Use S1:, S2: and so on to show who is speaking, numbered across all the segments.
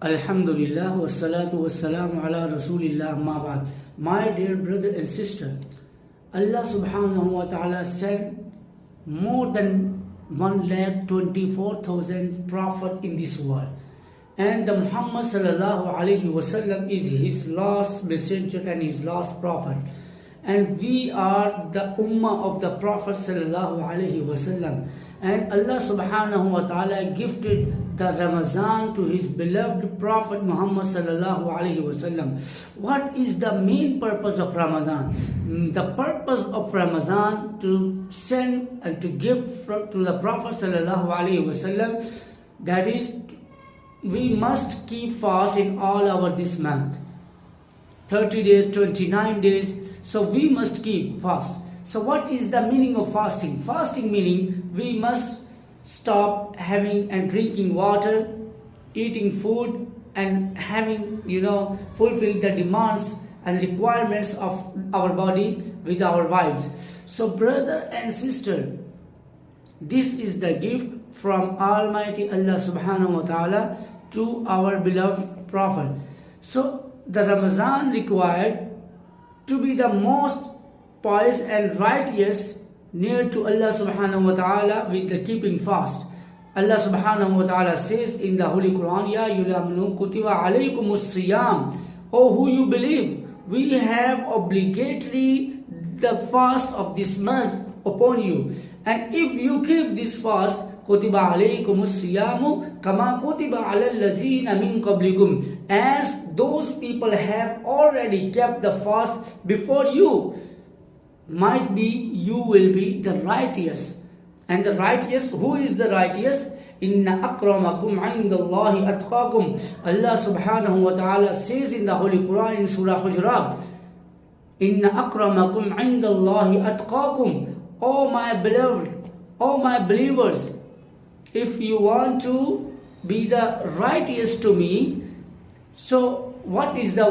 S1: Alhamdulillah wa salatu wa salamu ala Rasulillah amma ba'd. My dear brother and sister, Allah subhanahu wa ta'ala sent more than 1,24,000 prophet in this world. And the Muhammad sallallahu alayhi wasallam is his last messenger and his last prophet. And we are the ummah of the Prophet sallallahu alayhi wasallam. And Allah subhanahu wa ta'ala gifted the Ramazan to his beloved Prophet Muhammad sallallahu alayhi wasallam. What is the main purpose of Ramadan? The purpose of Ramadan to send and to give to the Prophet sallallahu alayhi wasallam, that is, we must keep fast in all our this month. 30 days, 29 days. So we must keep fast. So what is the meaning of fasting? Fasting meaning we must stop having and drinking water, eating food, and having, fulfill the demands and requirements of our body with our wives. So brother and sister, this is the gift from Almighty Allah subhanahu wa ta'ala to our beloved Prophet. So the Ramazan required to be the most pious and righteous near to Allah subhanahu wa ta'ala with the keeping fast. Allah subhanahu wa ta'ala says in the Holy Quran, Ya yulamnu kutiba alaykumus siyam. Oh, who you believe, we have obligatory the fast of this month upon you. And if you keep this fast, kutiba alaykumus siyamu kama kutiba alal ladzina min qablikum, as those people have already kept the fast before you. Might be you will be the righteous. And the righteous, who is the righteous? Inna akramakum indallahi atqakum. Allah subhanahu wa ta'ala says in the Holy Quran in Surah Hujurat, Inna akramakum indallahi atqakum. Oh my beloved, oh my believers, if you want to be the righteous to me, so what is the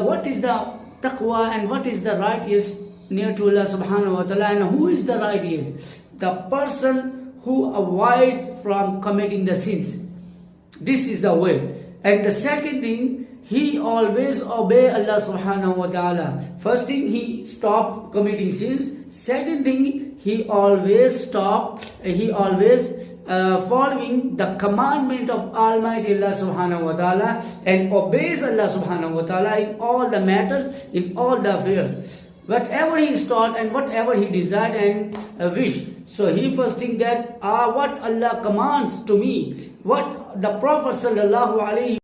S1: taqwa and what is the righteous near to Allah subhanahu wa ta'ala? And who is the righteous? The person who avoids from committing the sins. This is the way. And the second thing, he always obey Allah subhanahu wa ta'ala. First thing, he stop committing sins. Second thing, he always following the commandment of Almighty Allah subhanahu wa ta'ala and obeys Allah subhanahu wa ta'ala in all the matters, in all the affairs. Whatever he is taught and whatever he desired and wish. So he first think that what Allah commands to me, what the Prophet sallallahu alaihi